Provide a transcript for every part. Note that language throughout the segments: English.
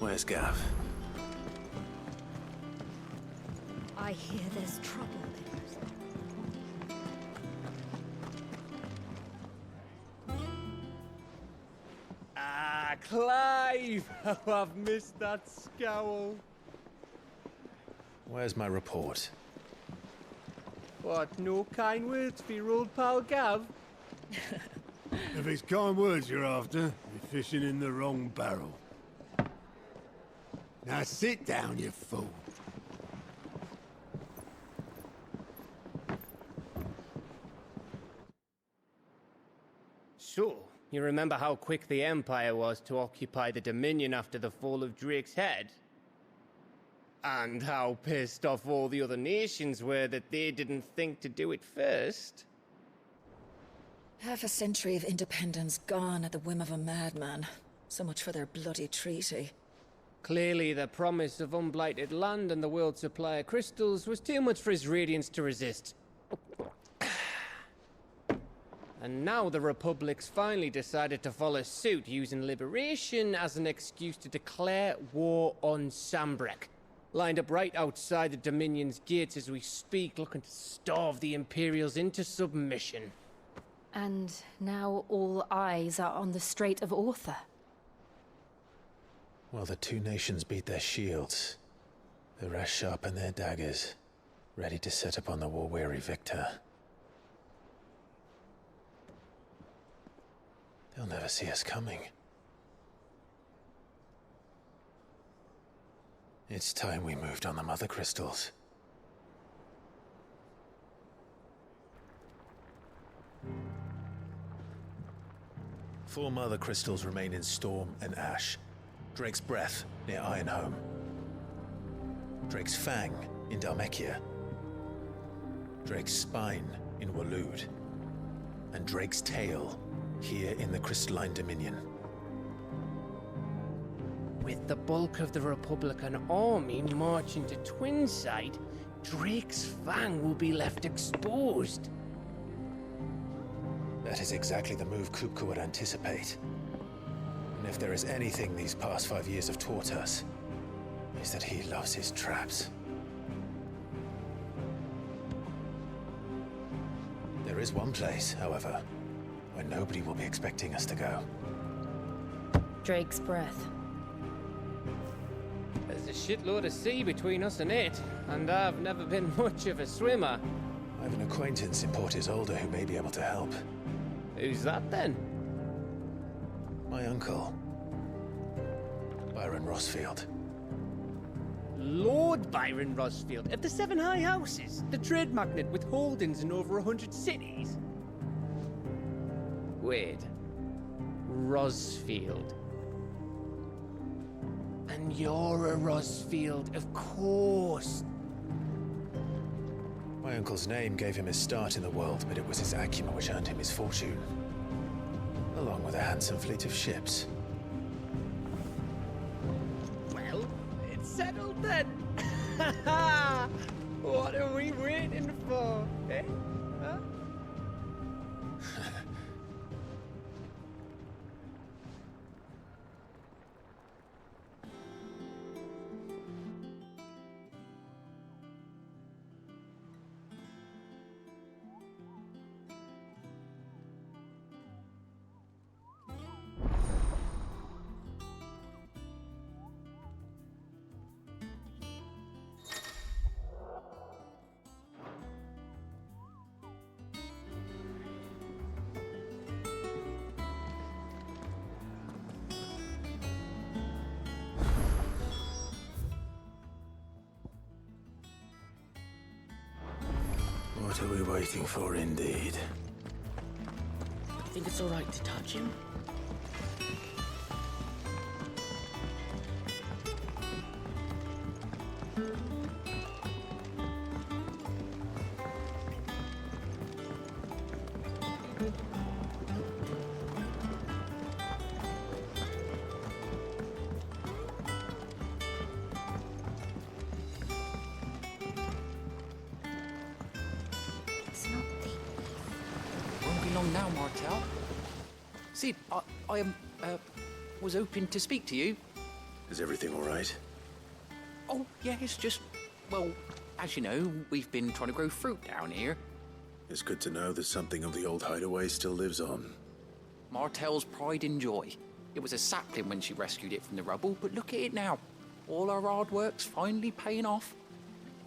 Where's Gav? I hear there's trouble there. Ah, Clive! How I've missed that scowl. Where's my report? What, no kind words for your old pal Gav? If it's kind words you're after, you're fishing in the wrong barrel. Now sit down, you fool. So, you remember how quick the Empire was to occupy the Dominion after the fall of Drake's head? And how pissed off all the other nations were that they didn't think to do it first? Half a century of independence gone at the whim of a madman. So much for their bloody treaty. Clearly, the promise of unblighted land and the world's supply of crystals was too much for his radiance to resist. And now the Republic's finally decided to follow suit, using liberation as an excuse to declare war on Sambrek. Lined up right outside the Dominion's gates as we speak, looking to starve the Imperials into submission. And now all eyes are on the Strait of Author. Well, the two nations beat their shields. The rest sharpen their daggers, ready to set upon the war-weary victor. They'll never see us coming. It's time we moved on the Mothercrystals. Four Mothercrystals remain in Storm and Ash. Drake's Breath near Ironhome. Drake's Fang in Dhalmekia. Drake's Spine in Waloed. And Drake's Tail here in the Crystalline Dominion. With the bulk of the Republican army marching to Twinside, Drake's Fang will be left exposed. That is exactly the move Kupka would anticipate. And if there is anything these past 5 years have taught us, is that he loves his traps. There is one place, however, where nobody will be expecting us to go. Drake's Breath. There's a shitload of sea between us and it, and I've never been much of a swimmer. I have an acquaintance in Port Isolde who may be able to help. Who's that then? My uncle, Byron Rossfield. Lord Byron Rossfield of the Seven High Houses, the trade magnate with holdings in over 100 cities. Wait, Rossfield. And you're a Rossfield, of course. My uncle's name gave him his start in the world, but it was his acumen which earned him his fortune. Along with a handsome fleet of ships. Well, it's settled then. What are we waiting for, eh? Huh? What are we waiting for, indeed? Think it's all right to touch him? It's not the... Won't be long now, Martel. See, I was hoping to speak to you. Is everything all right? Oh, yeah, it's just... Well, as you know, we've been trying to grow fruit down here. It's good to know that something of the old hideaway still lives on. Martel's pride and joy. It was a sapling when she rescued it from the rubble, but look at it now. All our hard work's finally paying off.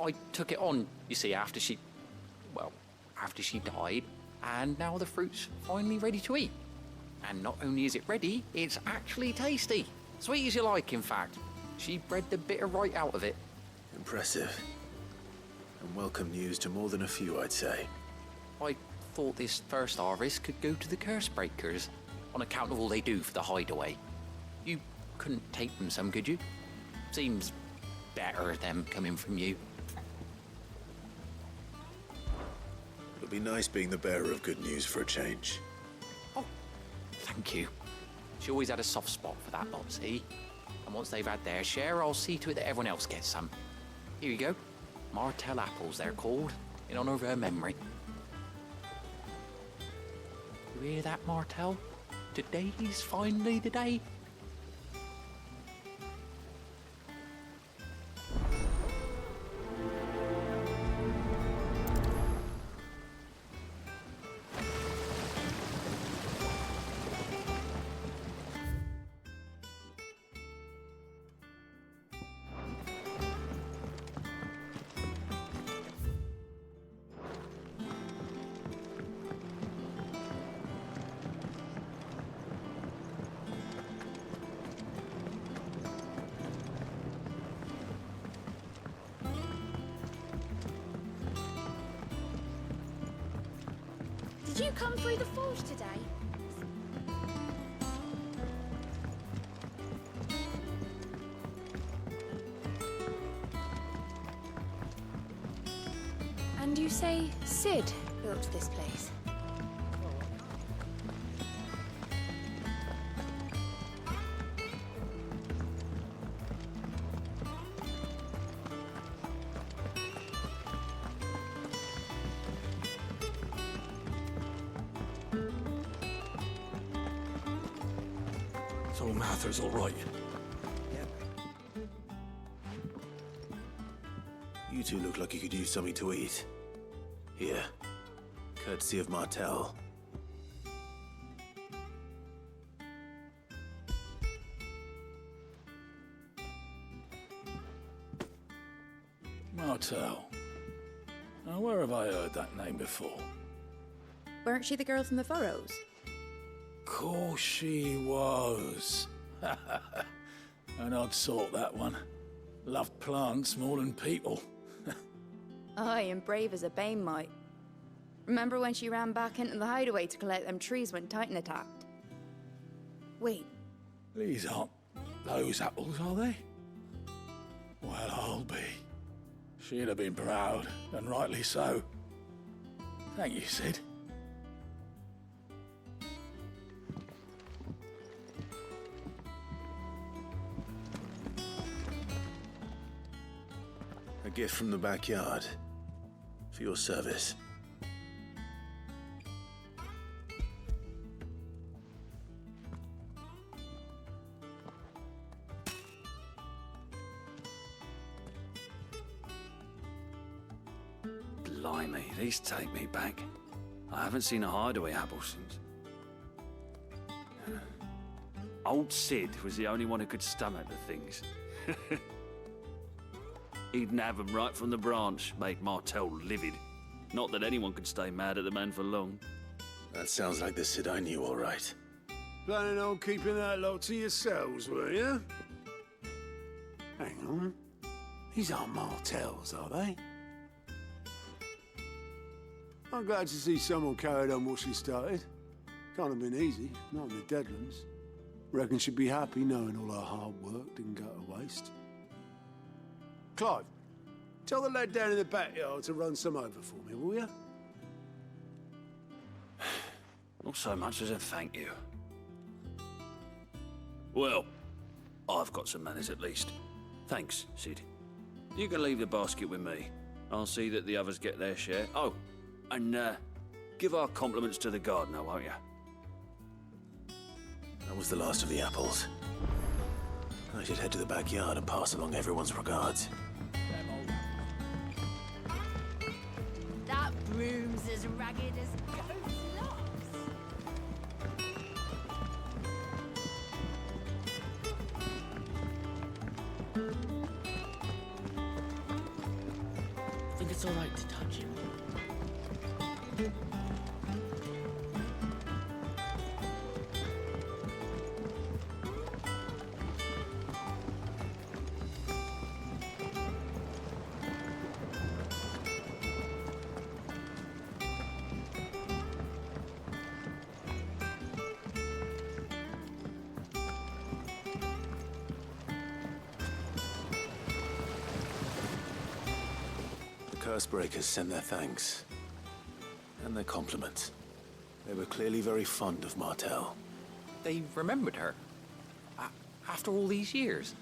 I took it on, you see, after she died, and now the fruit's finally ready to eat. And not only is it ready, it's actually tasty. Sweet as you like, in fact. She bred the bitter right out of it. Impressive. And welcome news to more than a few, I'd say. I thought this first harvest could go to the curse breakers, on account of all they do for the hideaway. You couldn't take them some, could you? Seems better them coming from you. It'll be nice being the bearer of good news for a change. Oh, thank you. She always had a soft spot for that lot, see? And once they've had their share, I'll see to it that everyone else gets some. Here you go. Martel apples, they're called, in honor of her memory. You hear that, Martel? Today's finally the day. Did you come through the forge today? And you say Sid built this place? So Mather's all right. You two look like you could use something to eat. Here, courtesy of Martel. Martel. Now, where have I heard that name before? Weren't she the girl from the Furrows? Course she was. An odd sort, that one. Loved plants more than people. Aye, and brave as a bane might. Remember when she ran back into the hideaway to collect them trees when Titan attacked? Wait, These aren't those apples, are they? Well, I'll be. She'd have been proud, and rightly so. Thank you, Sid. A gift from the backyard. For your service. Blimey, these take me back. I haven't seen a hideaway apple since. Old Sid was the only one who could stomach the things. He'd nab 'em right from the branch, made Martel livid. Not that anyone could stay mad at the man for long. That sounds like the Sid I knew, all right. Planning on keeping that lot to yourselves, were you? Hang on. These aren't Martels, are they? I'm glad to see someone carried on what she started. Can't have been easy, not in the Deadlands. Reckon she'd be happy knowing all her hard work didn't go to waste. Clive, tell the lad down in the backyard to run some over for me, will you? Not so much as a thank you. Well, I've got some manners at least. Thanks, Sid. You can leave the basket with me. I'll see that the others get their share. Oh, and give our compliments to the gardener, won't you? That was the last of the apples. I should head to the backyard and pass along everyone's regards. That broom's as ragged as ghost locks. I think it's alright to touch him. Cursebreakers send their thanks. And their compliments. They were clearly very fond of Martel. They remembered her. After all these years.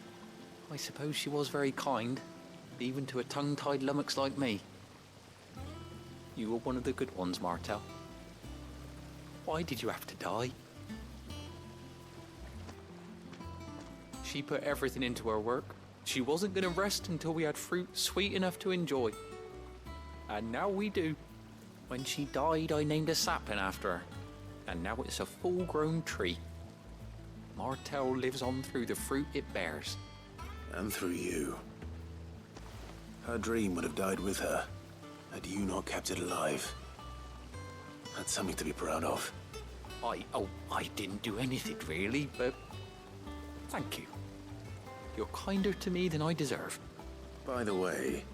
I suppose she was very kind, even to a tongue-tied lummox like me. You were one of the good ones, Martel. Why did you have to die? She put everything into her work. She wasn't going to rest until we had fruit sweet enough to enjoy. And now we do. When she died, I named a sapling after her. And now it's a full-grown tree. Martel lives on through the fruit it bears. And through you. Her dream would have died with her, had you not kept it alive. That's something to be proud of. I didn't do anything really, but thank you. You're kinder to me than I deserve. By the way,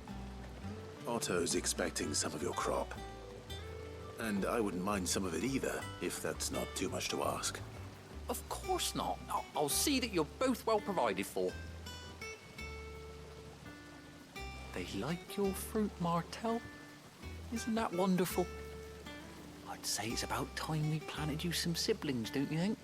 Otto's expecting some of your crop. And I wouldn't mind some of it either, if that's not too much to ask. Of course not. I'll see that you're both well provided for. They like your fruit, Martel. Isn't that wonderful? I'd say it's about time we planted you some siblings, don't you think?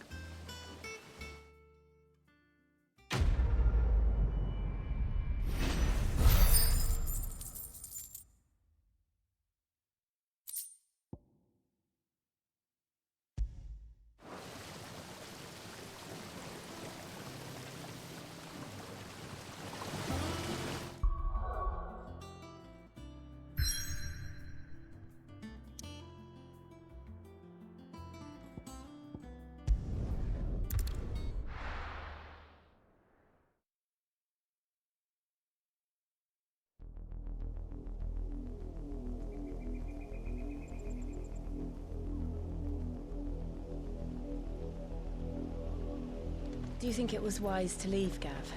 Do you think it was wise to leave, Gav?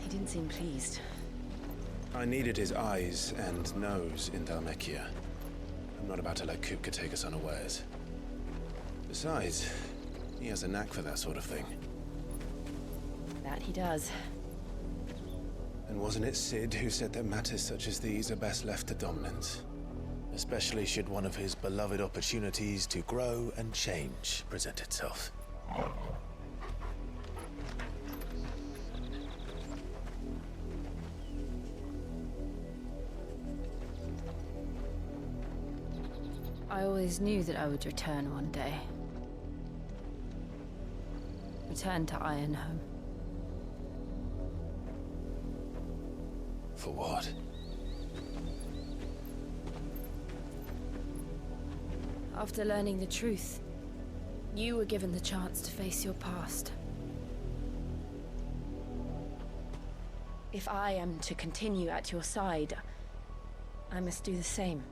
He didn't seem pleased. I needed his eyes and nose in Dhalmekia. I'm not about to let Kupka take us unawares. Besides, he has a knack for that sort of thing. That he does. And wasn't it Sid who said that matters such as these are best left to dominance? Especially should one of his beloved opportunities to grow and change present itself. I always knew that I would return one day. Return to Ironhome. For what? After learning the truth, you were given the chance to face your past. If I am to continue at your side, I must do the same.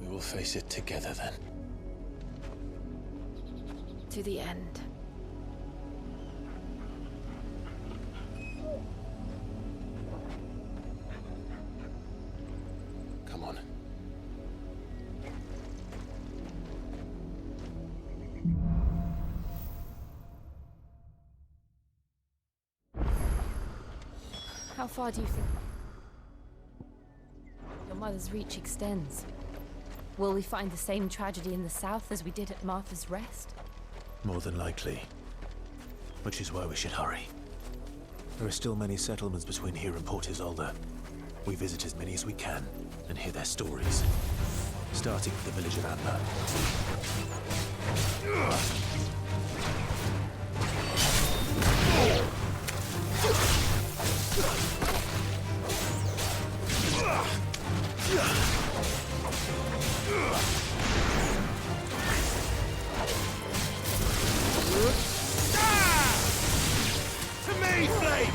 We will face it together then. To the end. Come on. How far do you think your mother's reach extends? Will we find the same tragedy in the south as we did at Martha's Rest? More than likely. Which is why we should hurry. There are still many settlements between here and Port Isolde. We visit as many as we can and hear their stories. starting with the village of Amber. To me, flames!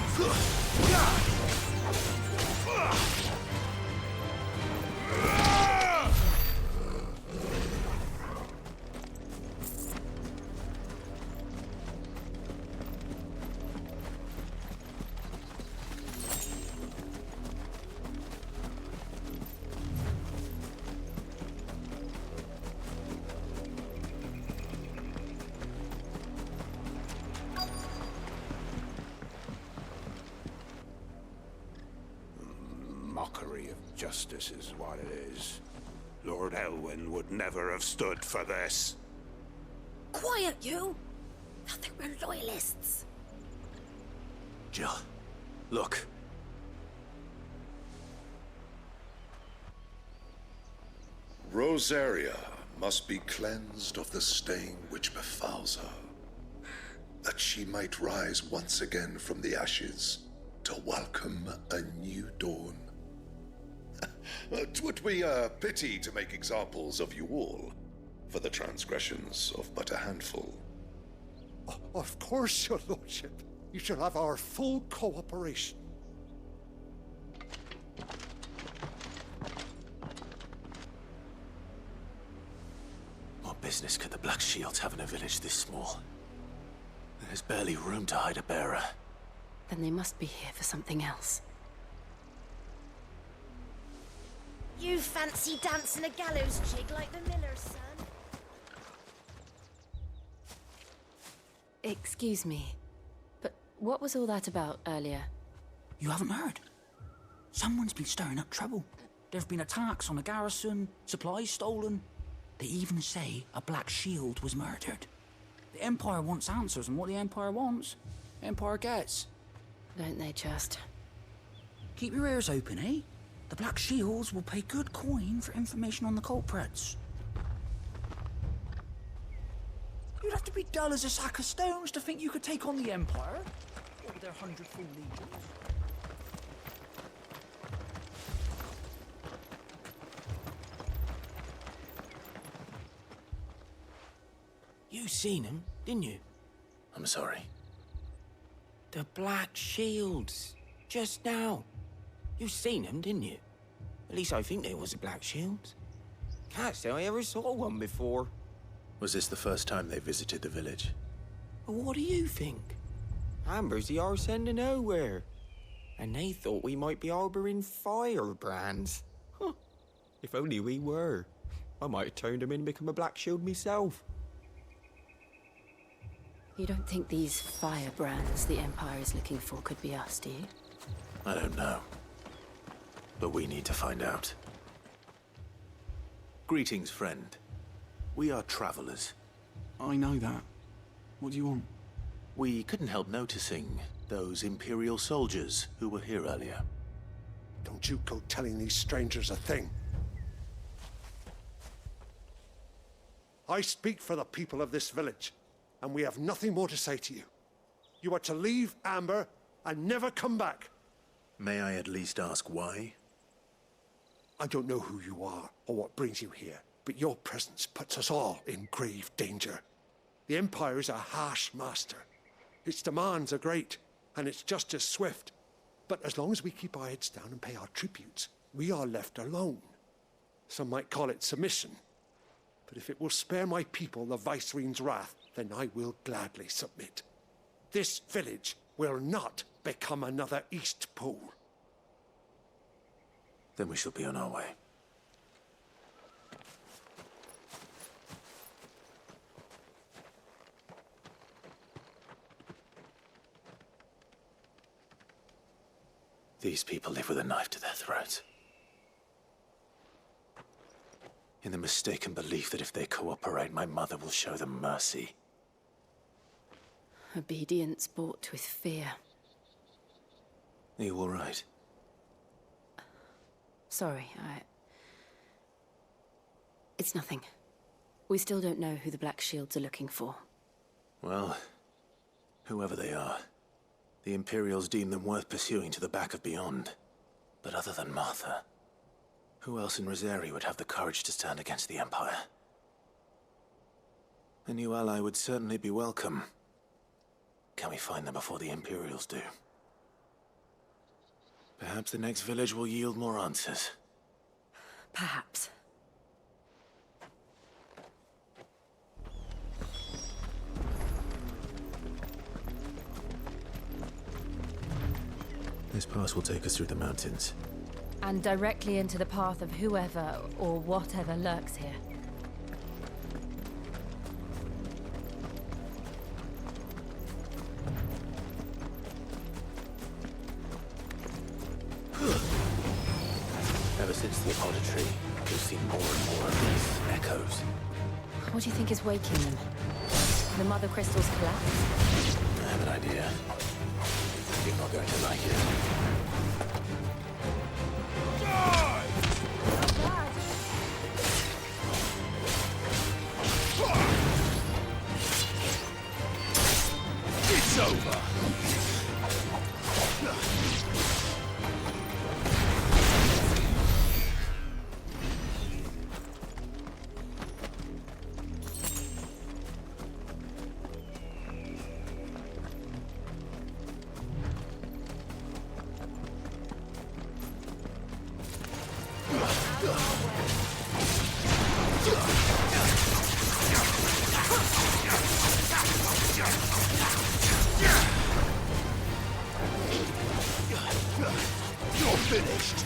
Mockery of justice is what it is. Lord Elwyn would never have stood for this. Quiet, you! I think we're loyalists. Jill, look. Rosaria must be cleansed of the stain which befouls her, that she might rise once again from the ashes to welcome a new dawn. 'Twould be a pity to make examples of you all, for the transgressions of but a handful. Of course, your lordship. You shall have our full cooperation. What business could the Black Shields have in a village this small? There's barely room to hide a bearer. Then they must be here for something else. You fancy dancing a gallows jig like the miller's son? Excuse me, but what was all that about earlier? You haven't heard? Someone's been stirring up trouble. There've been attacks on the garrison, supplies stolen. They even say a Black Shield was murdered. The Empire wants answers, and what the Empire wants, the Empire gets. Don't they just? Keep your ears open, eh? The Black Shields will pay good coin for information on the culprits. You'd have to be dull as a sack of stones to think you could take on the Empire. What with their 100-full legions? You seen him, didn't you? I'm sorry. The Black Shields. Just now. You seen them, didn't you? At least I think there was a Black Shield. Can't say I ever saw one before. Was this the first time they visited the village? But what do you think? Amber's the arse end of nowhere. And they thought we might be harbouring firebrands. Huh. If only we were. I might have turned them in and become a Black Shield myself. You don't think these firebrands the Empire is looking for could be us, do you? I don't know. But we need to find out. Greetings, friend. We are travelers. I know that. What do you want? We couldn't help noticing those Imperial soldiers who were here earlier. Don't you go telling these strangers a thing. I speak for the people of this village, and we have nothing more to say to you. You are to leave Amber and never come back. May I at least ask why? I don't know who you are or what brings you here, but your presence puts us all in grave danger. The Empire is a harsh master. Its demands are great, and its justice swift. But as long as we keep our heads down and pay our tributes, we are left alone. Some might call it submission. But if it will spare my people the Viceroy's wrath, then I will gladly submit. This village will not become another East Pool. Then we shall be on our way. These people live with a knife to their throats. In the mistaken belief that if they cooperate, my mother will show them mercy. Obedience bought with fear. Are you all right? Sorry, It's nothing. We still don't know who the Black Shields are looking for. Well, whoever they are, the Imperials deem them worth pursuing to the back of beyond. But other than Martha, who else in Rosari would have the courage to stand against the Empire? A new ally would certainly be welcome. Can we find them before the Imperials do? Perhaps the next village will yield more answers. Perhaps. This pass will take us through the mountains. And directly into the path of whoever or whatever lurks here. Ever since the auditory, we've seen more and more of these echoes. What do you think is waking them? The Mothercrystals collapse? I have an idea. You're not going to like it. It's over! You're finished!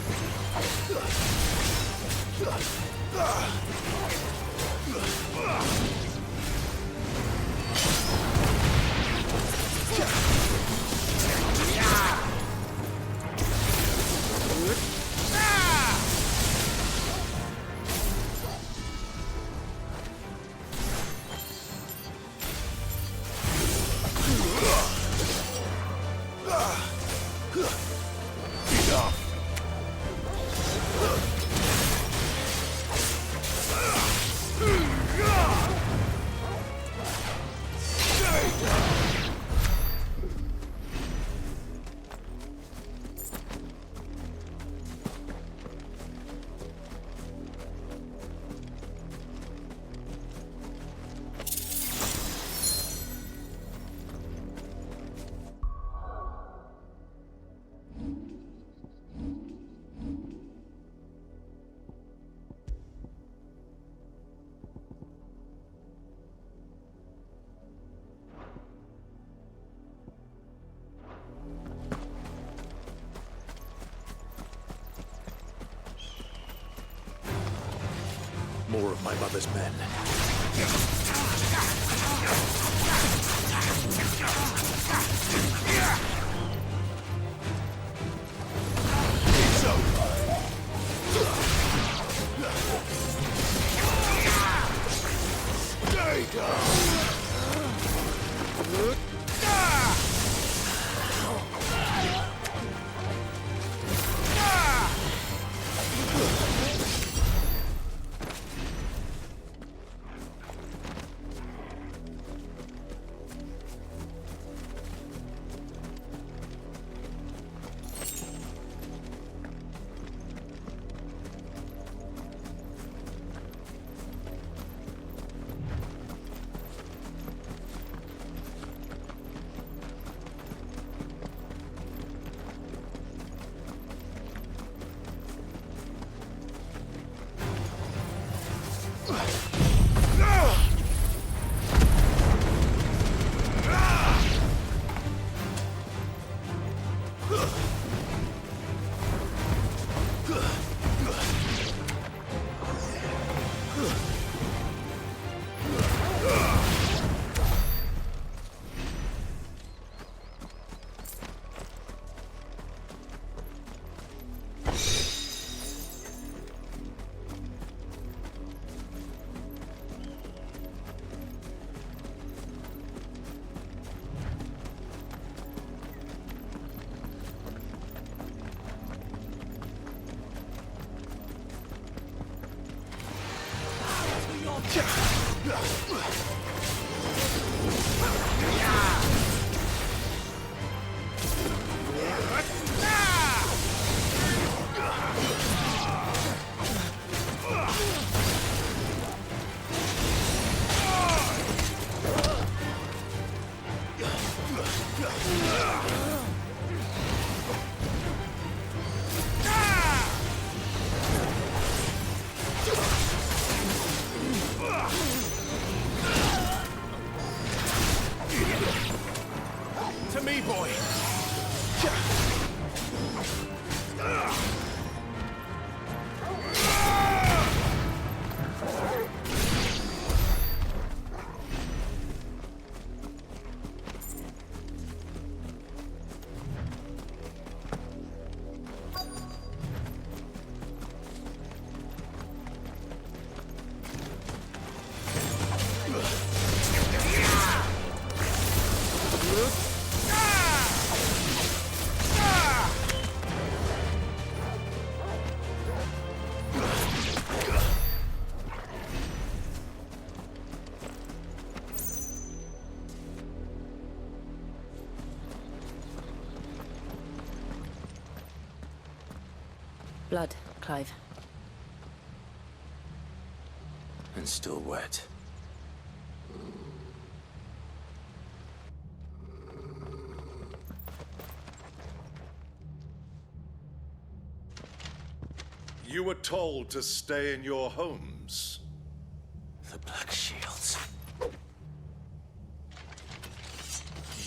More of my mother's men. It's over! There you go! To me, boy! Blood, Clive. And still wet. You were told to stay in your homes. The Black Shields.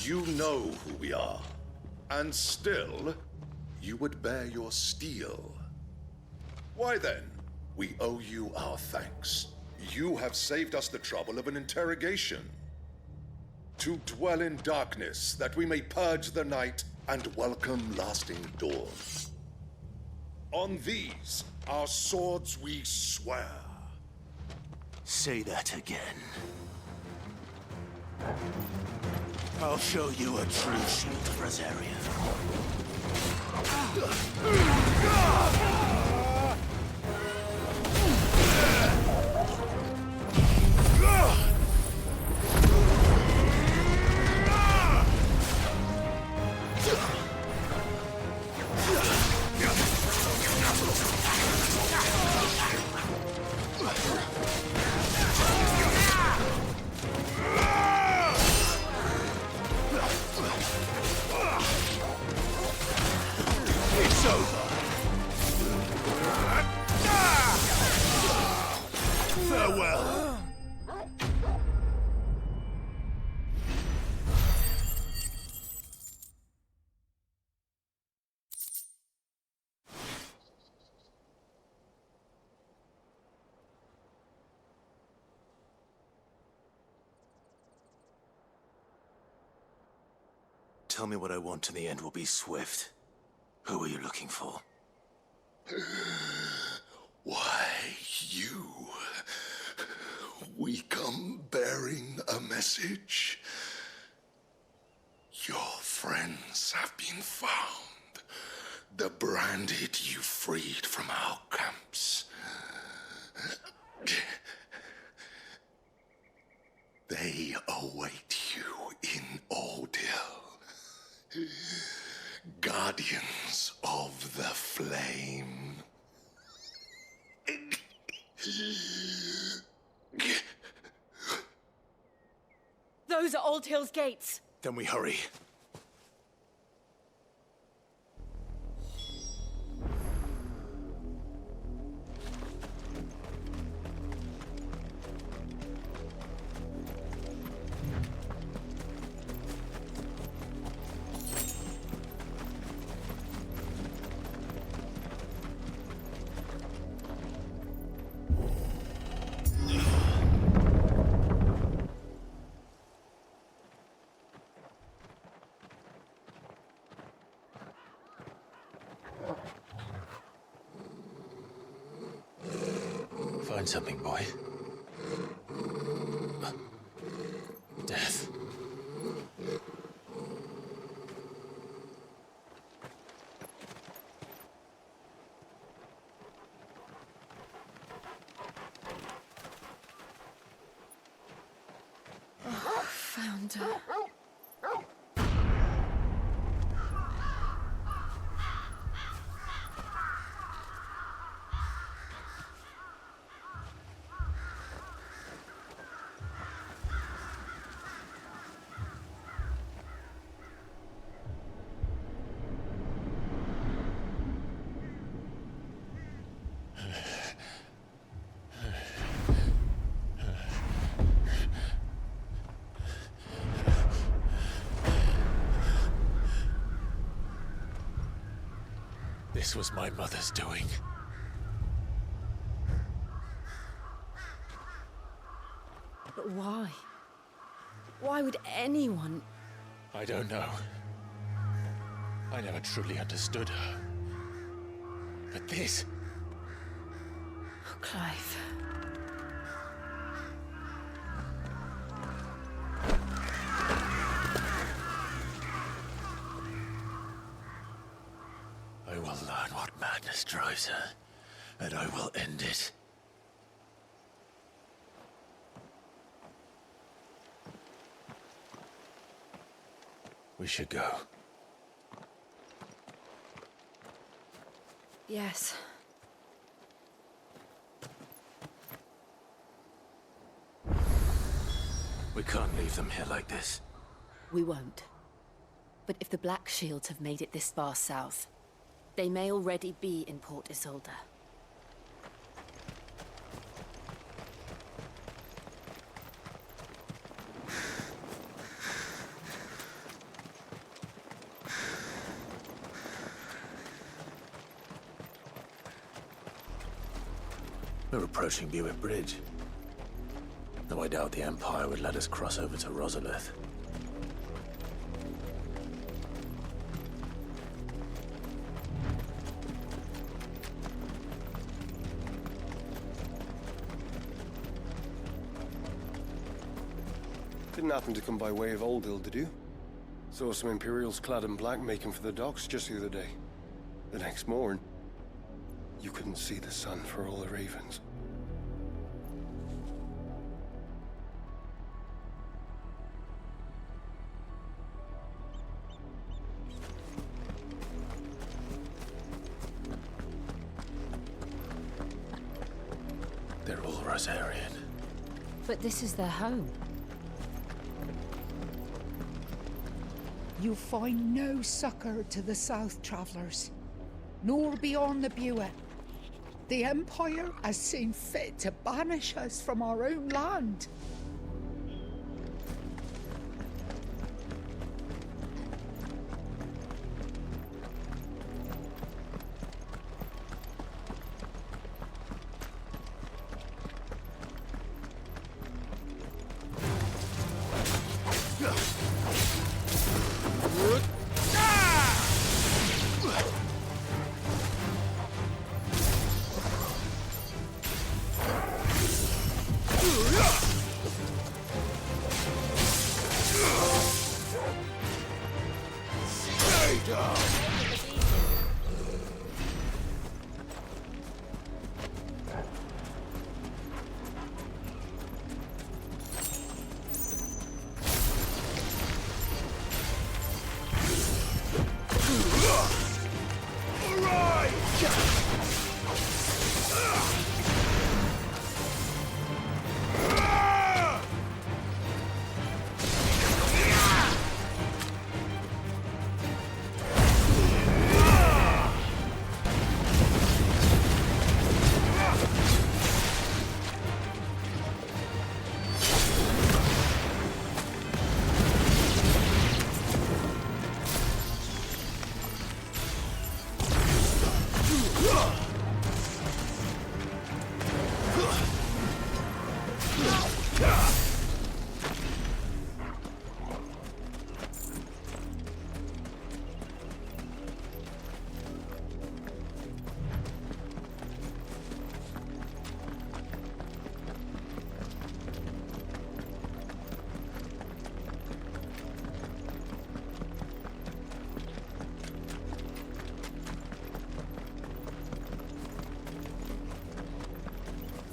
You know who we are. And still, you would bear your steel. Why then? We owe you our thanks. You have saved us the trouble of an interrogation. To dwell in darkness, that we may purge the night and welcome lasting dawn. On these, our swords we swear. Say that again. I'll show you a true shield of Rosaria. It's over. Farewell. Tell me what I want and the end will be swift. Who are you looking for? Why, you. We come bearing a message. Your friends have been found. The branded you freed from our camps. They await you in Ordeal. Guardians of the Flame. Those are Old Hill's gates. Then we hurry. Find something, boy. Death. Santa. This was my mother's doing. But why? Why would anyone... I don't know. I never truly understood her. But this... Oh, Clive. I will learn what madness drives her, and I will end it. We should go. Yes. We can't leave them here like this. We won't. But if the Black Shields have made it this far south, they may already be in Port Isolde. We're approaching Buick Bridge. Though I doubt the Empire would let us cross over to Rosalith. Didn't happen to come by way of Oldhill, did you? Saw some Imperials clad in black making for the docks just the other day. The next morn, you couldn't see the sun for all the ravens. They're all Rosarian. But this is their home. You find no succor to the South Travellers, nor beyond the Buet. The Empire has seen fit to banish us from our own land.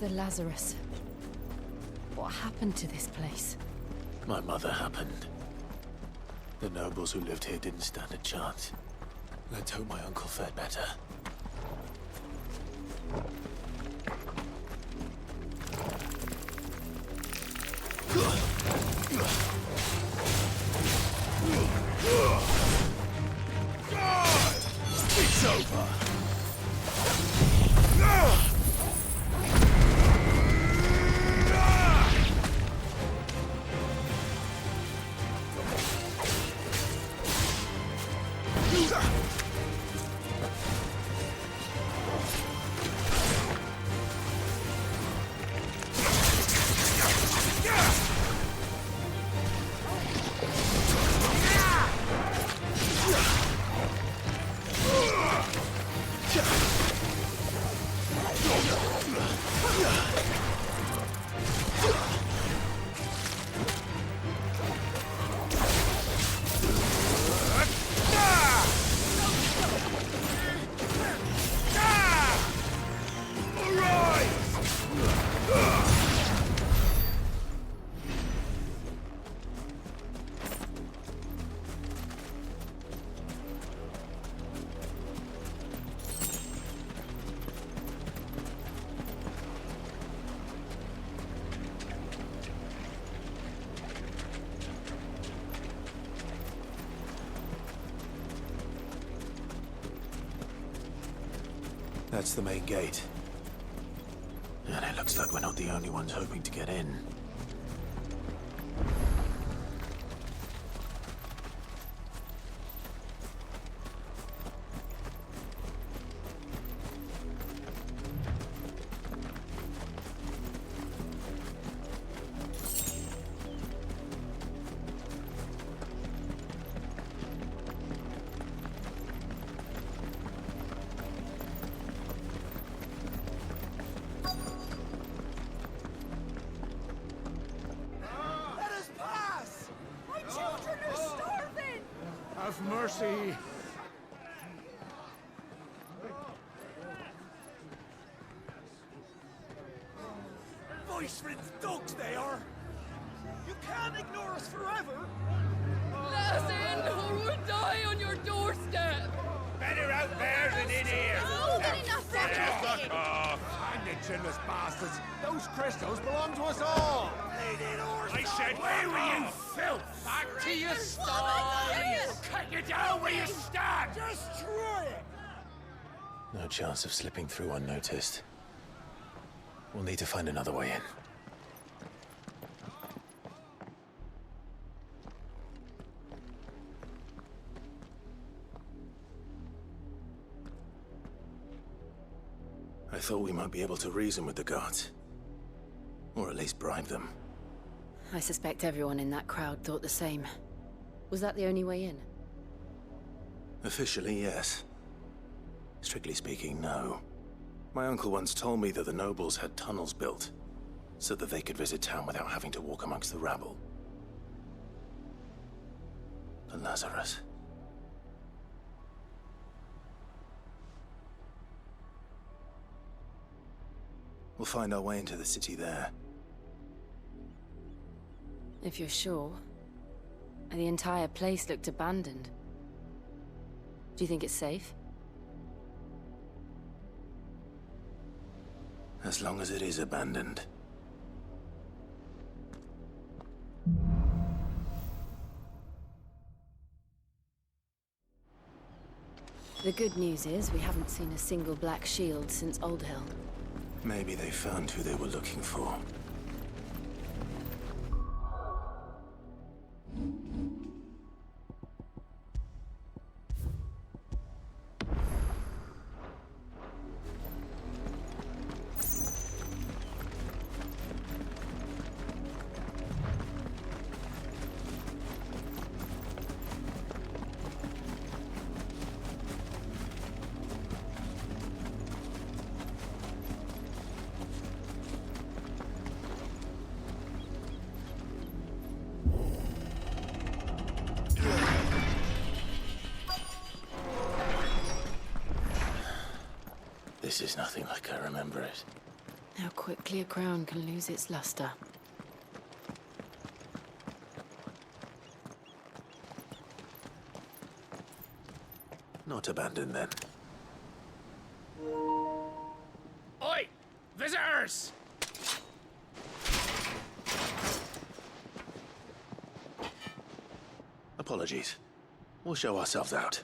The Lazarus. What happened to this place? My mother happened. The nobles who lived here didn't stand a chance. Let's hope my uncle fared better. It's over! That's the main gate. And it looks like we're not the only ones hoping to get in. Have mercy! Voice-ridden dogs they are! You can't ignore us forever! Let us in, or we'll die on your doorstep! Better out there than in here! Oh, enough Fuck off! Find the chinless bastards! Those crystals belong to us all! I said, where were you, filth? Back to your sties! Cut you down where you stand! Destroy it! No chance of slipping through unnoticed. We'll need to find another way in. I thought we might be able to reason with the guards. Or at least bribe them. I suspect everyone in that crowd thought the same. Was that the only way in? Officially, yes. Strictly speaking, no. My uncle once told me that the nobles had tunnels built, so that they could visit town without having to walk amongst the rabble. But Lazarus... We'll find our way into the city there. If you're sure. The entire place looked abandoned. Do you think it's safe? As long as it is abandoned. The good news is we haven't seen a single black shield since Old Hill. Maybe they found who they were looking for. This is nothing like I remember it. How quickly a crown can lose its luster. Not abandoned, then. Oi! Visitors! Apologies. We'll show ourselves out.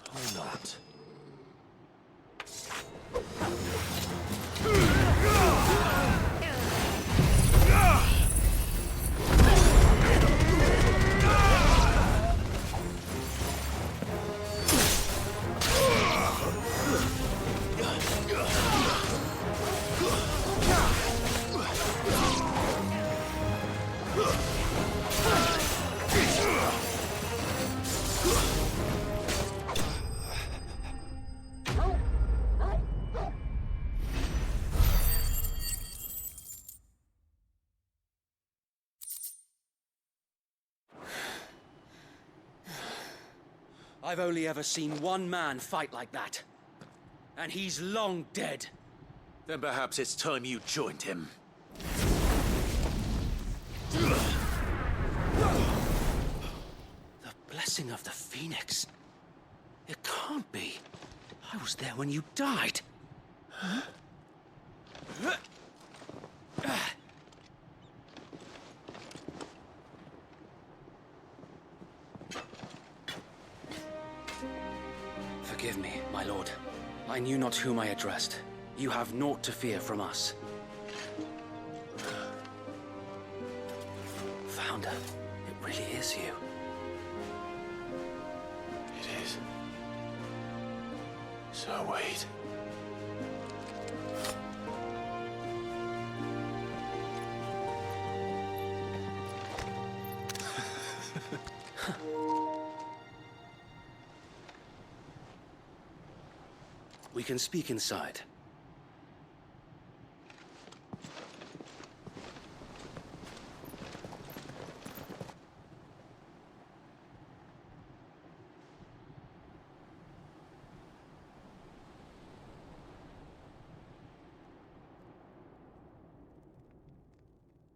Or not. I've only ever seen one man fight like that. And he's long dead. Then perhaps it's time you joined him. The blessing of the Phoenix. It can't be. I was there when you died. Huh? Forgive me, my lord. I knew not whom I addressed. You have naught to fear from us. Founder, it really is you. It is. So wait. We can speak inside.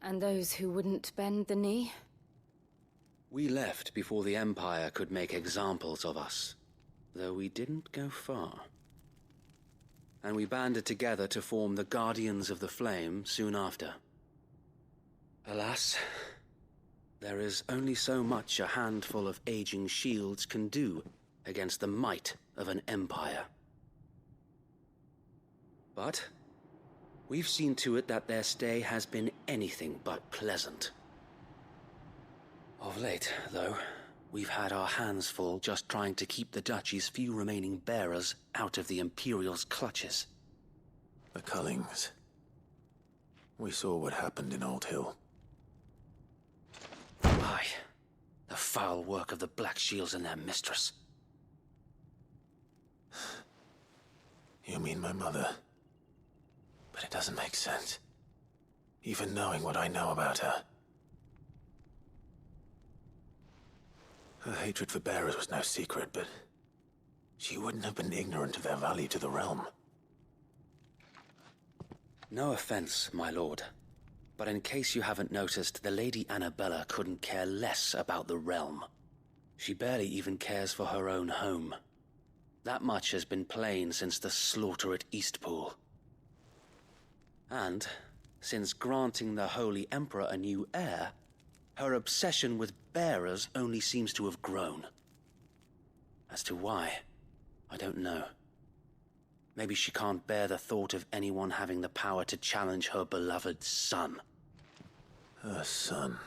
And those who wouldn't bend the knee? We left before the Empire could make examples of us, though we didn't go far. And we banded together to form the Guardians of the Flame soon after. Alas, there is only so much a handful of aging shields can do against the might of an empire. But we've seen to it that their stay has been anything but pleasant. Of late, though, we've had our hands full just trying to keep the Duchy's few remaining bearers out of the Imperial's clutches. The Cullings. We saw what happened in Old Hill. Aye. The foul work of the Black Shields and their mistress. You mean my mother? But it doesn't make sense. Even knowing what I know about her. Her hatred for bearers was no secret, but she wouldn't have been ignorant of their value to the realm. No offense, my lord, but in case you haven't noticed, the Lady Annabella couldn't care less about the realm. She barely even cares for her own home. That much has been plain since the slaughter at Eastpool. And, since granting the Holy Emperor a new heir, her obsession with bearers only seems to have grown. As to why, I don't know. Maybe she can't bear the thought of anyone having the power to challenge her beloved son. Her son.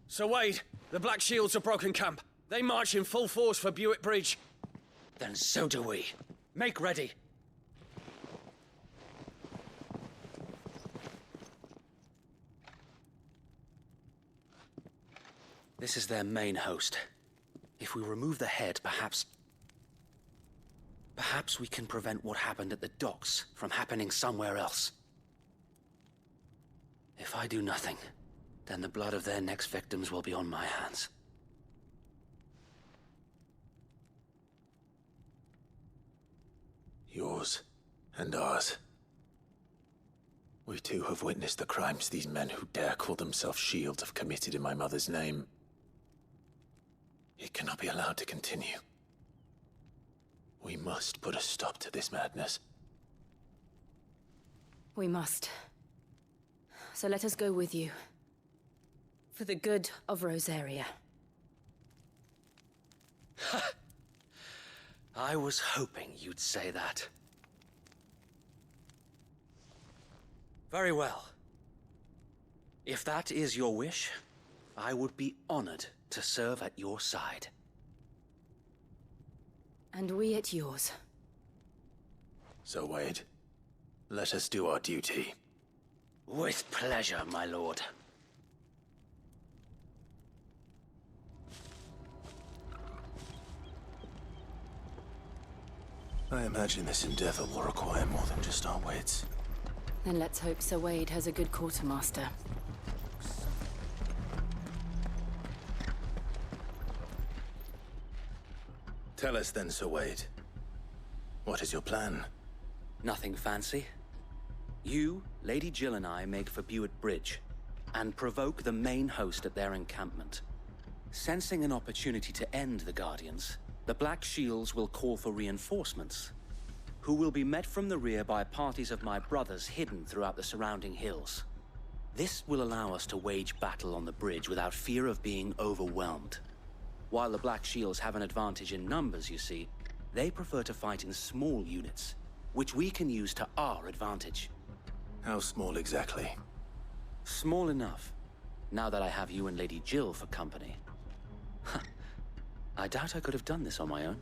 Sir Wade, the Black Shields have broken camp. They march in full force for Buick Bridge. Then so do we. Make ready. This is their main host. If we remove the head, perhaps we can prevent what happened at the docks from happening somewhere else. If I do nothing, then the blood of their next victims will be on my hands. And ours. We too have witnessed the crimes these men who dare call themselves shields have committed in my mother's name. It cannot be allowed to continue. We must put a stop to this madness. We must. So let us go with you. For the good of Rosaria. I was hoping you'd say that. Very well. If that is your wish, I would be honored to serve at your side. And we at yours. So, Wade, let us do our duty. With pleasure, my lord. I imagine this endeavor will require more than just our wits. Then let's hope Sir Wade has a good quartermaster. Tell us then, Sir Wade. What is your plan? Nothing fancy. You, Lady Jill and I make for Buett Bridge, and provoke the main host at their encampment. Sensing an opportunity to end the Guardians, the Black Shields will call for reinforcements, who will be met from the rear by parties of my brothers hidden throughout the surrounding hills. This will allow us to wage battle on the bridge without fear of being overwhelmed. While the Black Shields have an advantage in numbers, you see, they prefer to fight in small units, which we can use to our advantage. How small exactly? Small enough, now that I have you and Lady Jill for company. I doubt I could have done this on my own.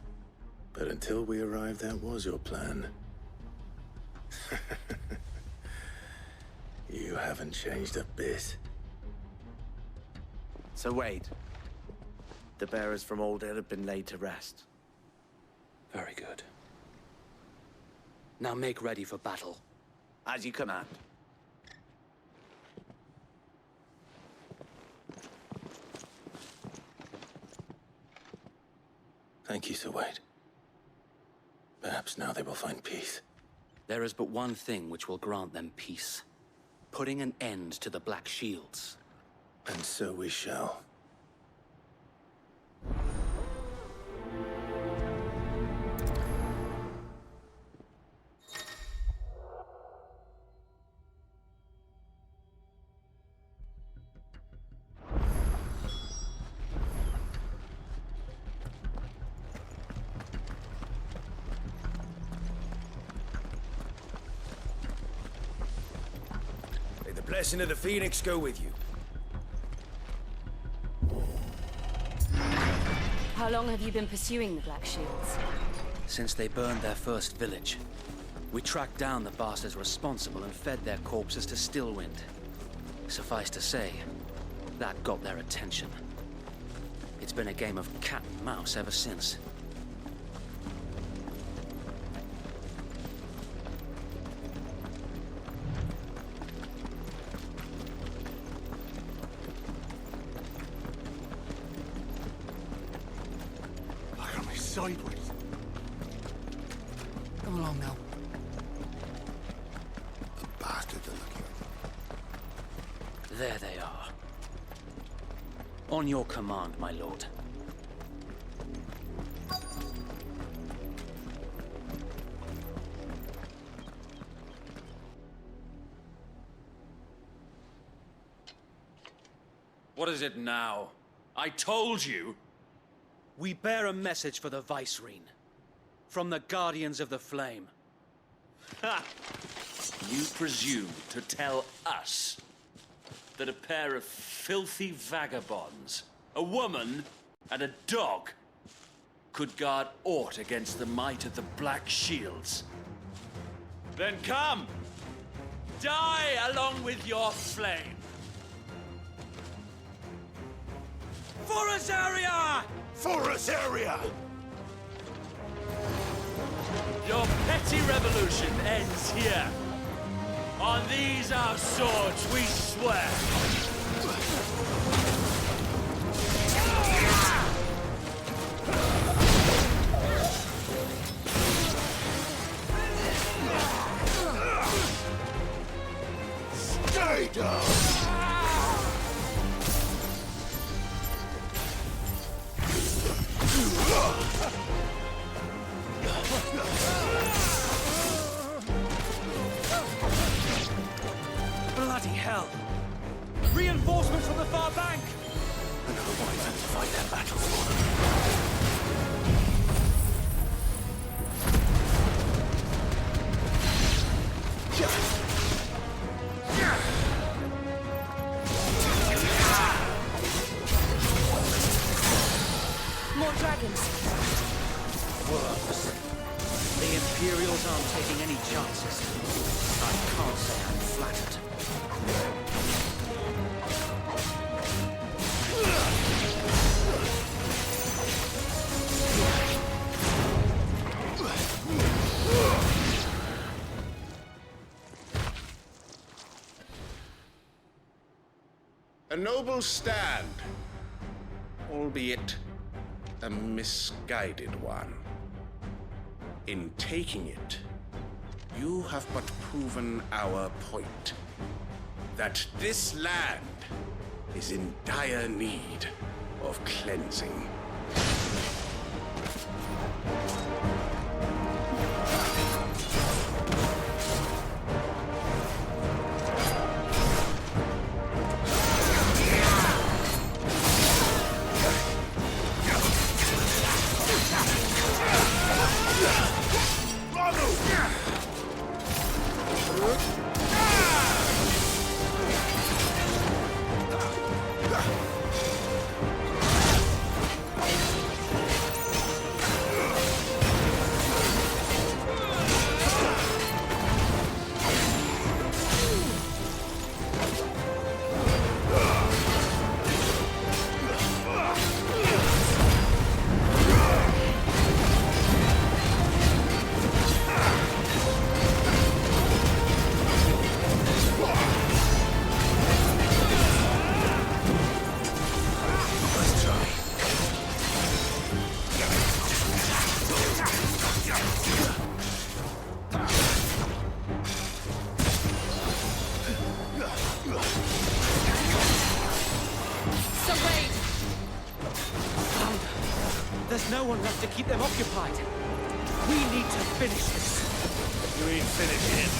But until we arrived, that was your plan. You haven't changed a bit. So Wade, the bearers from Old Hill have been laid to rest. Very good. Now make ready for battle. As you command. Thank you, Sir Wade. Perhaps now they will find peace. There is but one thing which will grant them peace. Putting an end to the Black Shields. And so we shall. May the blessing of the Phoenix go with you. How long have you been pursuing the Black Shields? Since they burned their first village. We tracked down the bastards responsible and fed their corpses to Stillwind. Suffice to say, that got their attention. It's been a game of cat and mouse ever since. Look at me sideways. Come along now. The bastards are looking. There they are. On your command, my lord. What is it now? I told you! We bear a message for the Vicereine. From the Guardians of the Flame. Ha! You presume to tell us that a pair of filthy vagabonds, a woman and a dog, could guard aught against the might of the Black Shields? Then come! Die along with your flame! For Rosaria! For Rosaria! Your petty revolution ends here. On these our swords we swear. more dragons. Worms. The Imperials aren't taking any chances. I can't say I'm flattered. A noble stand, albeit a misguided one. In taking it, you have but proven our point, that this land is in dire need of cleansing. There's no one left to keep them occupied. We need to finish this. You ain't finished him.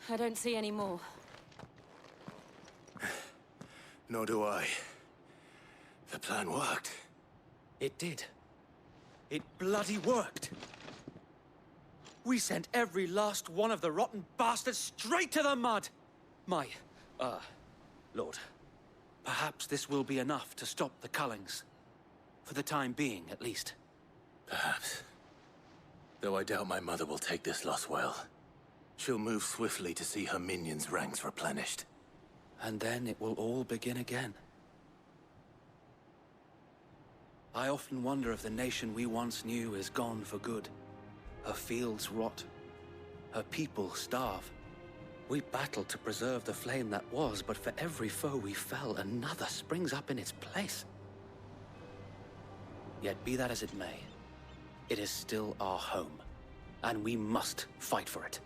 I don't see any more. Nor do I. The plan worked. It did. It bloody worked. We sent every last one of the rotten bastards straight to the mud. Lord, perhaps this will be enough to stop the Cullings. For the time being, at least. Perhaps. Though I doubt my mother will take this loss well. She'll move swiftly to see her minions' ranks replenished. And then it will all begin again. I often wonder if the nation we once knew is gone for good. Her fields rot. Her people starve. We battled to preserve the flame that was, but for every foe we fell, another springs up in its place. Yet be that as it may, it is still our home, and we must fight for it.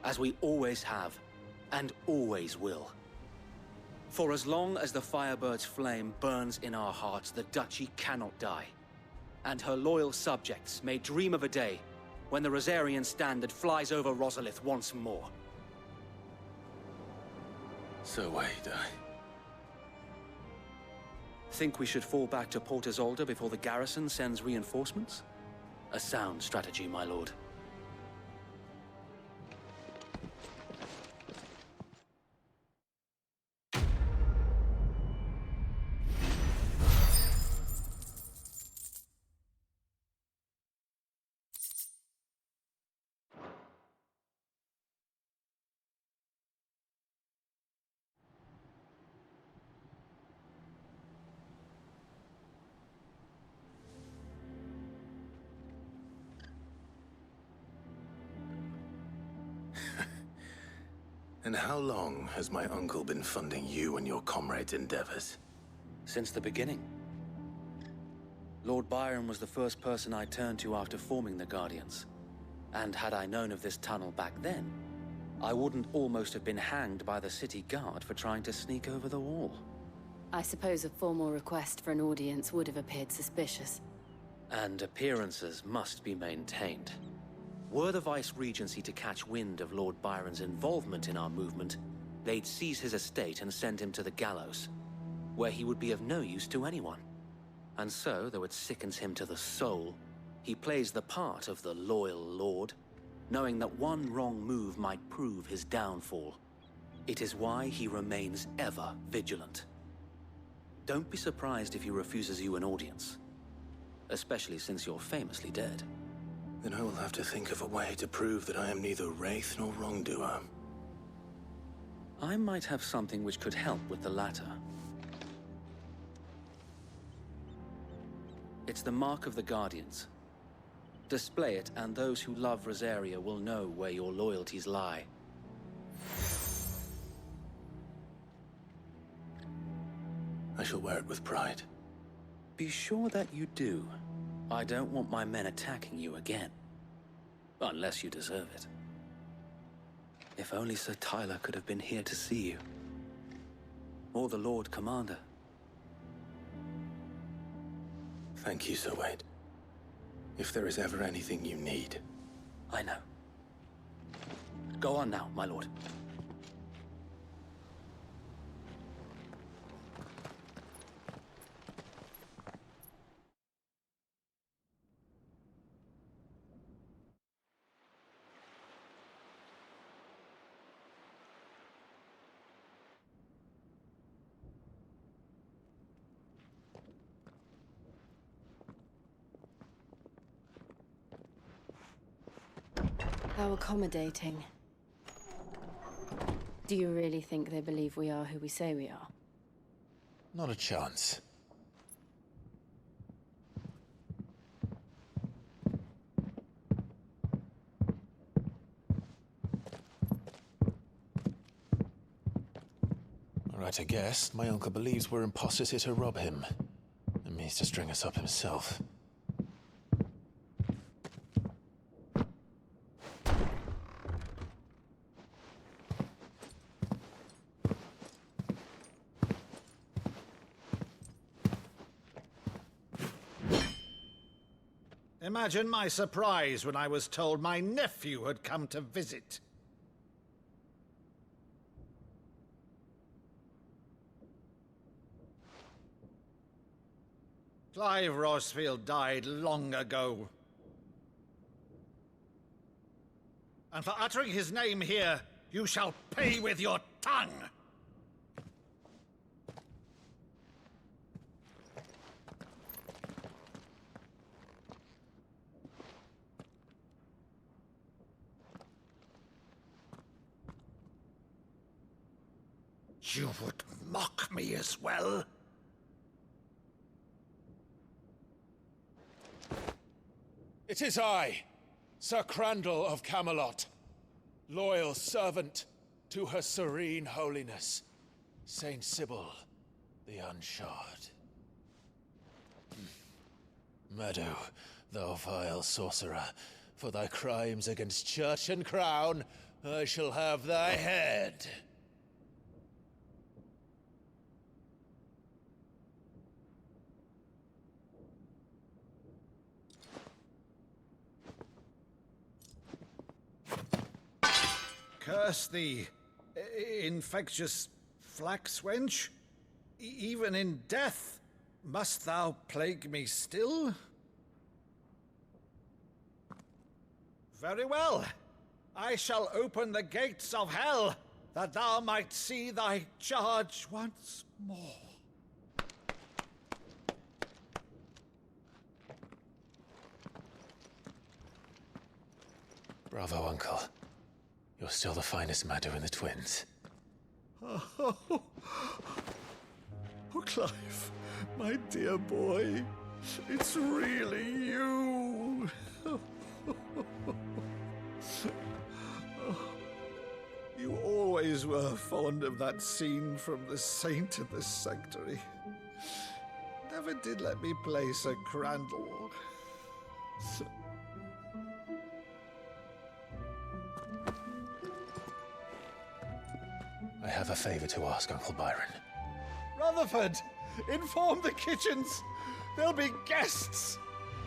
As we always have, and always will. For as long as the Firebird's flame burns in our hearts, the Duchy cannot die. And her loyal subjects may dream of a day when the Rosarian standard flies over Rosalith once more. So wait, Think we should fall back to Port Isolde before the garrison sends reinforcements? A sound strategy, my lord. And how long has my uncle been funding you and your comrades' endeavors? Since the beginning. Lord Byron was the first person I turned to after forming the Guardians. And had I known of this tunnel back then, I wouldn't almost have been hanged by the city guard for trying to sneak over the wall. I suppose a formal request for an audience would have appeared suspicious. And appearances must be maintained. Were the Vice-Regency to catch wind of Lord Byron's involvement in our movement, they'd seize his estate and send him to the gallows, where he would be of no use to anyone. And so, though it sickens him to the soul, he plays the part of the loyal lord, knowing that one wrong move might prove his downfall. It is why he remains ever vigilant. Don't be surprised if he refuses you an audience, especially since you're famously dead. Then I will have to think of a way to prove that I am neither wraith nor wrongdoer. I might have something which could help with the latter. It's the mark of the Guardians. Display it, and those who love Rosaria will know where your loyalties lie. I shall wear it with pride. Be sure that you do. I don't want my men attacking you again. Unless you deserve it. If only Sir Tyler could have been here to see you. Or the Lord Commander. Thank you, Sir Wade. If there is ever anything you need. I know. Go on now, my lord. How accommodating. Do you really think they believe we are who we say we are? Not a chance. All right, I guess. My uncle believes we're imposters here to rob him. And means to string us up himself. Imagine my surprise when I was told my nephew had come to visit. Clive Rosfield died long ago. And for uttering his name here, you shall pay with your tongue! You would mock me as well? It is I, Sir Crandall of Camelot, loyal servant to Her Serene Holiness, Saint Sybil the Unshod. Meadow, thou vile sorcerer, for thy crimes against church and crown, I shall have thy head. Curse thee, infectious flax wench. Even in death, must thou plague me still? Very well. I shall open the gates of hell, that thou might see thy charge once more. Bravo, Uncle. You're still the finest Maddo in the twins. Oh, Clive, my dear boy, it's really you. You always always were fond of that scene from The Saint in the Sanctuary. Never did let me play Sir Crandall. I have a favor to ask, Uncle Byron. Rutherford, inform the kitchens. There'll be guests.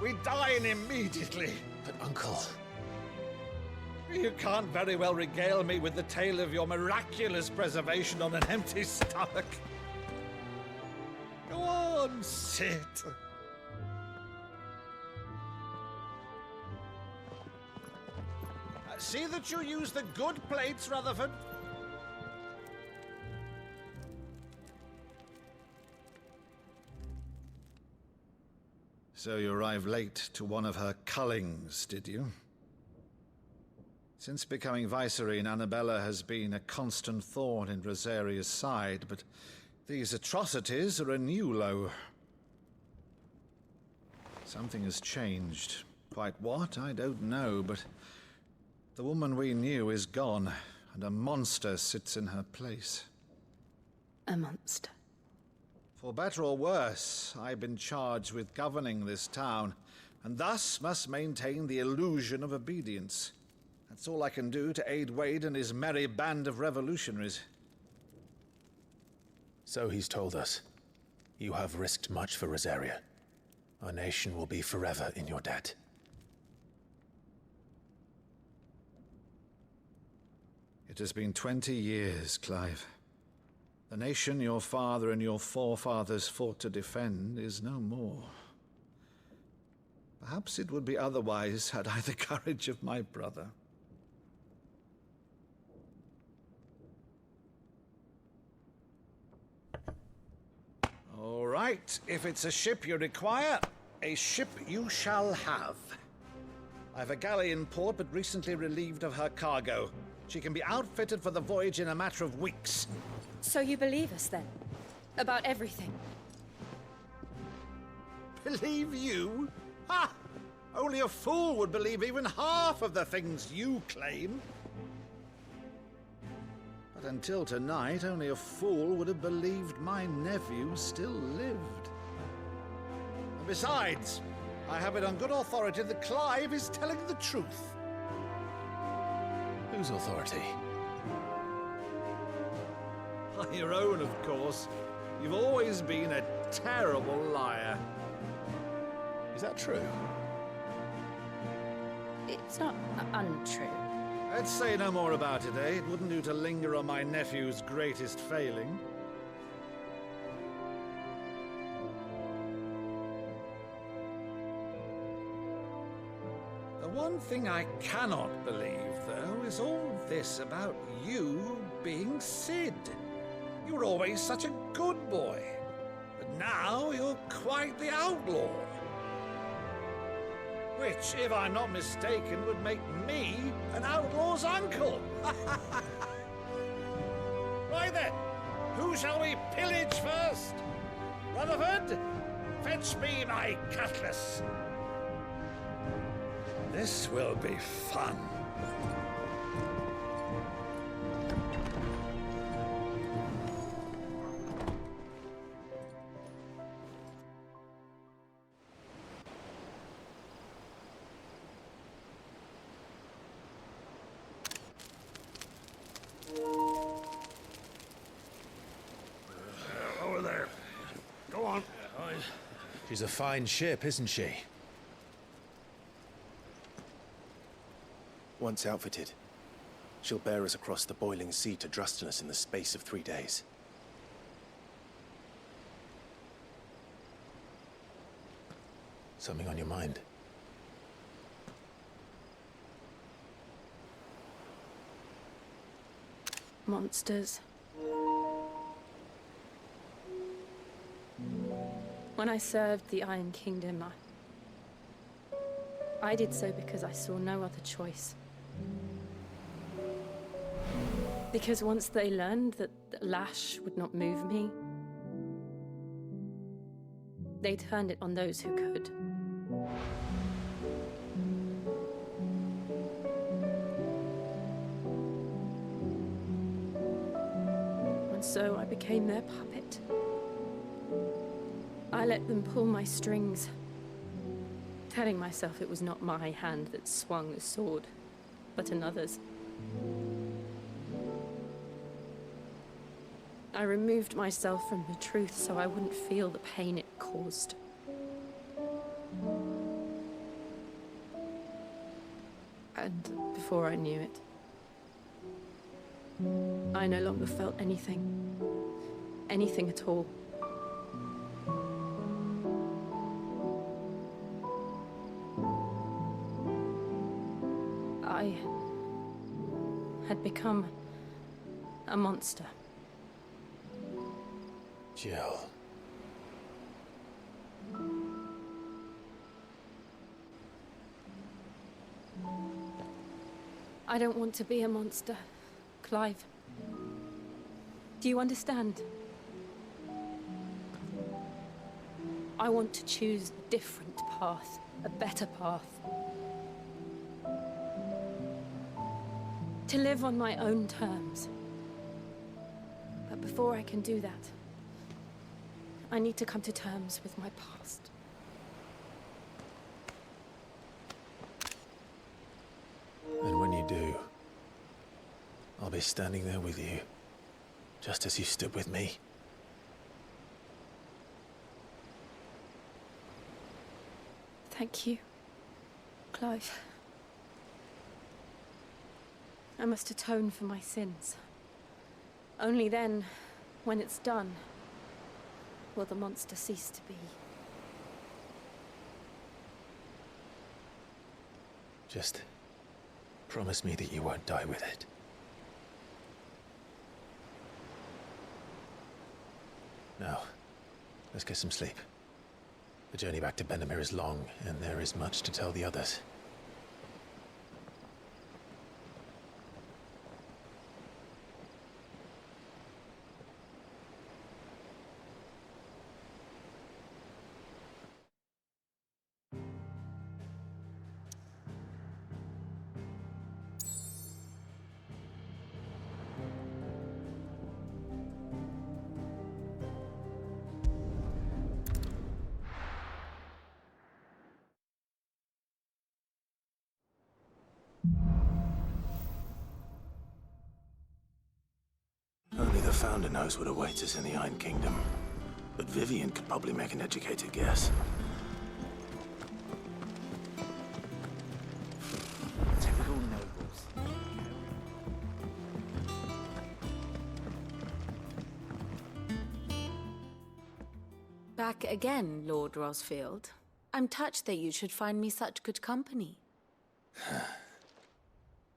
We dine immediately. But, Uncle... You can't very well regale me with the tale of your miraculous preservation on an empty stomach. Go on, sit. See that you use the good plates, Rutherford. So you arrived late to one of her cullings, did you? Since becoming Vicereine, Annabella has been a constant thorn in Rosaria's side, but these atrocities are a new low. Something has changed. Quite what, I don't know, but the woman we knew is gone, and a monster sits in her place. A monster? For better or worse, I've been charged with governing this town, and thus must maintain the illusion of obedience. That's all I can do to aid Wade and his merry band of revolutionaries. So he's told us. You have risked much for Rosaria. Our nation will be forever in your debt. It has been 20 years, Clive. The nation your father and your forefathers fought to defend is no more. Perhaps it would be otherwise had I the courage of my brother. All right, if it's a ship you require, a ship you shall have. I've a galley in port, but recently relieved of her cargo. She can be outfitted for the voyage in a matter of weeks. So you believe us, then? About everything? Believe you? Ha! Only a fool would believe even half of the things you claim. But until tonight, only a fool would have believed my nephew still lived. And besides, I have it on good authority that Clive is telling the truth. Whose authority? Your own, of course. You've always been a terrible liar. Is that true? It's not untrue. Let's say no more about it, eh? It wouldn't do to linger on my nephew's greatest failing. The one thing I cannot believe, though, is all this about you being Sid. You were always such a good boy, but now you're quite the outlaw. Which, if I'm not mistaken, would make me an outlaw's uncle. Right then, who shall we pillage first? Rutherford, fetch me my cutlass. This will be fun. Over there. Go on. She's a fine ship, isn't she? Once outfitted, she'll bear us across the boiling sea to Drustinus in the space of 3 days. Something on your mind? Monsters. When I served the Iron Kingdom, I did so because I saw no other choice. Because once they learned that the lash would not move me, they turned it on those who could. so I became their puppet. I let them pull my strings, telling myself it was not my hand that swung the sword, but another's. I removed myself from the truth so I wouldn't feel the pain it caused. And before I knew it, I no longer felt anything. Anything at all. I had become a monster. Jill. I don't want to be a monster, Clive. Do you understand? I want to choose a different path, a better path. To live on my own terms. But before I can do that, I need to come to terms with my past. And when you do, I'll be standing there with you, just as you stood with me. Thank you, Clive. I must atone for my sins. Only then, when it's done, will the monster cease to be. Just promise me that you won't die with it. Now, let's get some sleep. The journey back to Benamir is long, and there is much to tell the others. Only the Founder knows what awaits us in the Iron Kingdom. But Vivian could probably make an educated guess. Typical nobles. Back again, Lord Rosfield. I'm touched that you should find me such good company.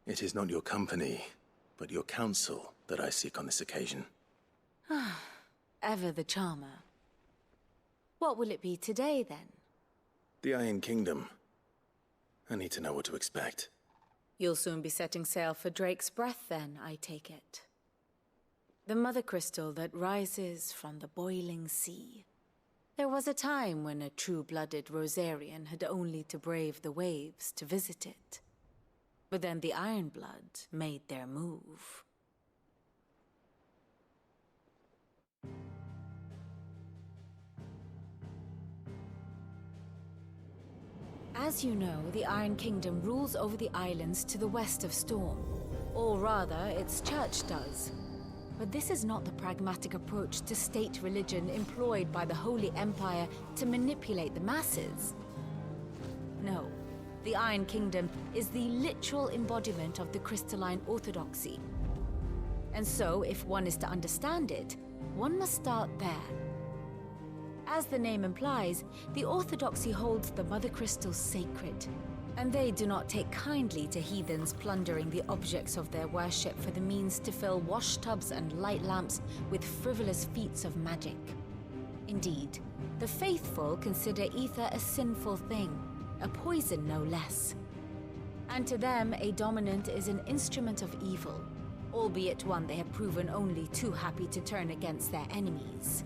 It is not your company, but your counsel that I seek on this occasion. Ever the charmer. What will it be today, then? The Iron Kingdom. I need to know what to expect. You'll soon be setting sail for Drake's Breath, then, I take it. The Mothercrystal that rises from the boiling sea. There was a time when a true-blooded Rosarian had only to brave the waves to visit it. But then the Ironblood made their move. As you know, the Iron Kingdom rules over the islands to the west of Storm. Or rather, its church does. But this is not the pragmatic approach to state religion employed by the Holy Empire to manipulate the masses. No, the Iron Kingdom is the literal embodiment of the crystalline orthodoxy. And so, if one is to understand it, one must start there. As the name implies, the orthodoxy holds the Mothercrystals sacred, and they do not take kindly to heathens plundering the objects of their worship for the means to fill washtubs and light lamps with frivolous feats of magic. Indeed, the faithful consider ether a sinful thing, a poison no less. And to them, a dominant is an instrument of evil, albeit one they have proven only too happy to turn against their enemies.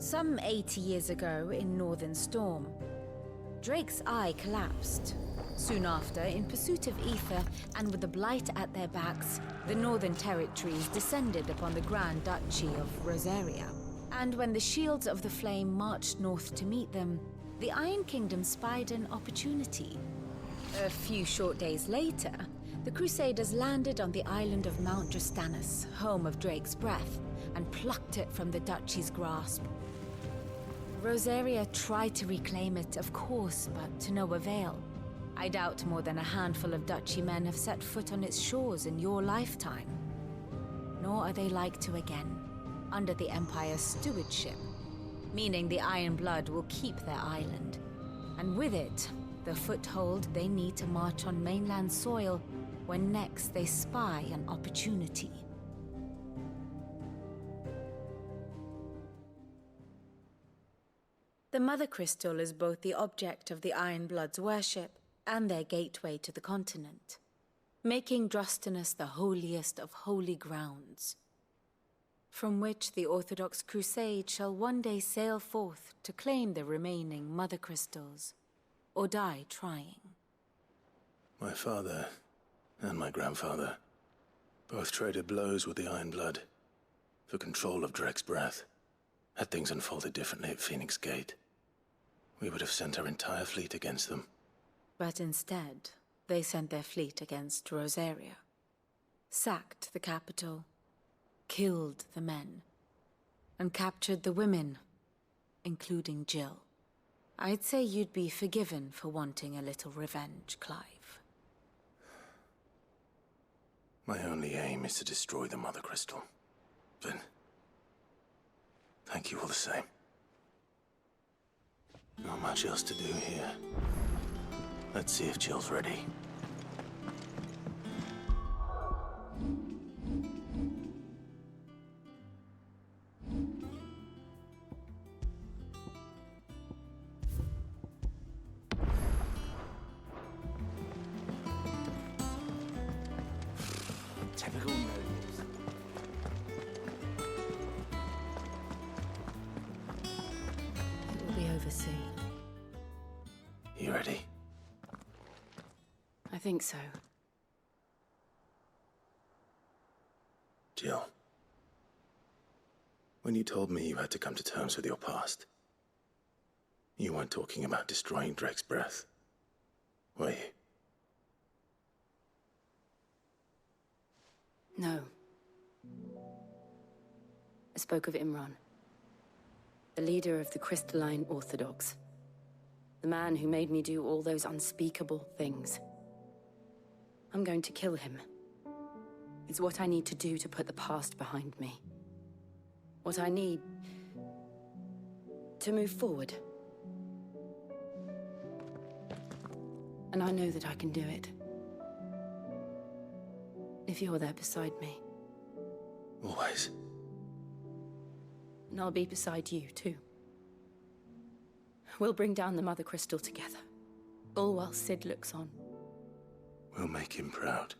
Some 80 years ago in Northern Storm, Drake's eye collapsed, Soon after, in pursuit of ether and with the Blight at their backs, the Northern Territories descended upon the Grand Duchy of Rosaria. And when the Shields of the Flame marched north to meet them, the Iron Kingdom spied an opportunity. A few short days later, the Crusaders landed on the island of Mount Dristanus, home of Drake's Breath, and plucked it from the duchy's grasp. Rosaria tried to reclaim it, of course, but to no avail. I doubt more than a handful of duchy men have set foot on its shores in your lifetime. Nor are they like to again, under the Empire's stewardship, meaning the Iron Blood will keep their island, and with it, the foothold they need to march on mainland soil when next they spy an opportunity. The Mother Crystal is both the object of the Iron Blood's worship and their gateway to the continent, making Drustanus the holiest of holy grounds, from which the Orthodox Crusade shall one day sail forth to claim the remaining Mother Crystals, or die trying. My father and my grandfather both traded blows with the Iron Blood for control of Drake's Breath. Had things unfolded differently at Phoenix Gate, we would have sent our entire fleet against them. But instead, they sent their fleet against Rosaria, sacked the capital, killed the men, and captured the women, including Jill. I'd say you'd be forgiven for wanting a little revenge, Clive. My only aim is to destroy the Mother Crystal. But thank you all the same. Not much else to do here. Let's see if Jill's ready. Typical nobles. It will be over soon. You ready? I think so. Jill, when you told me you had to come to terms with your past, you weren't talking about destroying Drake's Breath, were you? No. I spoke of Imran, the leader of the Crystalline Orthodox. The man who made me do all those unspeakable things. I'm going to kill him. It's what I need to do to put the past behind me. What I need to move forward. And I know that I can do it. If you're there beside me. Always. And I'll be beside you, too. We'll bring down the Mother Crystal together. All while Sid looks on. We'll make him proud.